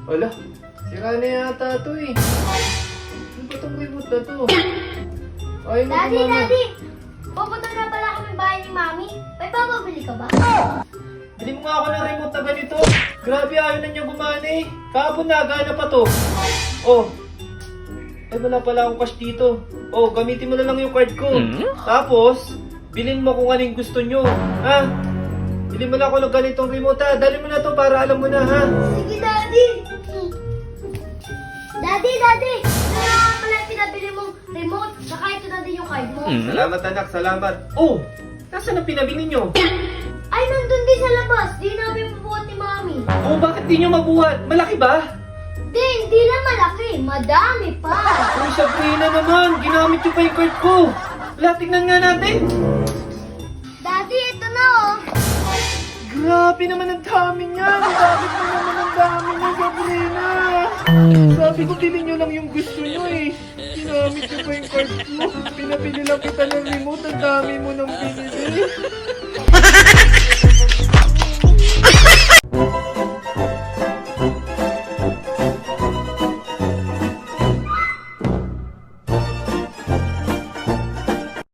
Wala, sira na yata ito eh. Ano ba itong remote na to? Ay, Daddy, gumana. Daddy! Pupunta na pala kami bahay ni Mami. May papabili ka ba? Bili mo nga ako ng remote na ganito. Grabe, ayaw na niya gumana eh. Kahapon na, gana pa to. Oh. Ay, wala pala akong cash dito. Oh, gamitin mo na lang yung card ko. Tapos, bilhin mo kung anong gusto nyo. Ha? Bilhin mo na ako ng ganitong remote ha. Dali mo na to para alam mo na ha. Sige, Daddy! Daddy! Ito na nga pala yung pinabili mong remote. Saka ito na din yung card mo. Salamat anak, salamat. Oh, nasaan ang pinabili nyo? Ay, nandun din sa labas. Di namin mabuhat ni Mami. Oh, bakit di nyo mabuhat? Malaki ba? Hindi lang malaki. Madami pa. Uy, Sabrina naman, ginamit nyo pa yung card ko. Wala, tignan nga natin. Daddy, ito na oh. Grabe naman ang dami niya. Bakit mo naman ang dami niya, Sabrina? Sabi ko, bilhin nyo lang yung gusto nyo eh. Ginamit nyo pa yung card ko. Pinabili lang kita ng remote, ang dami mo nang binili.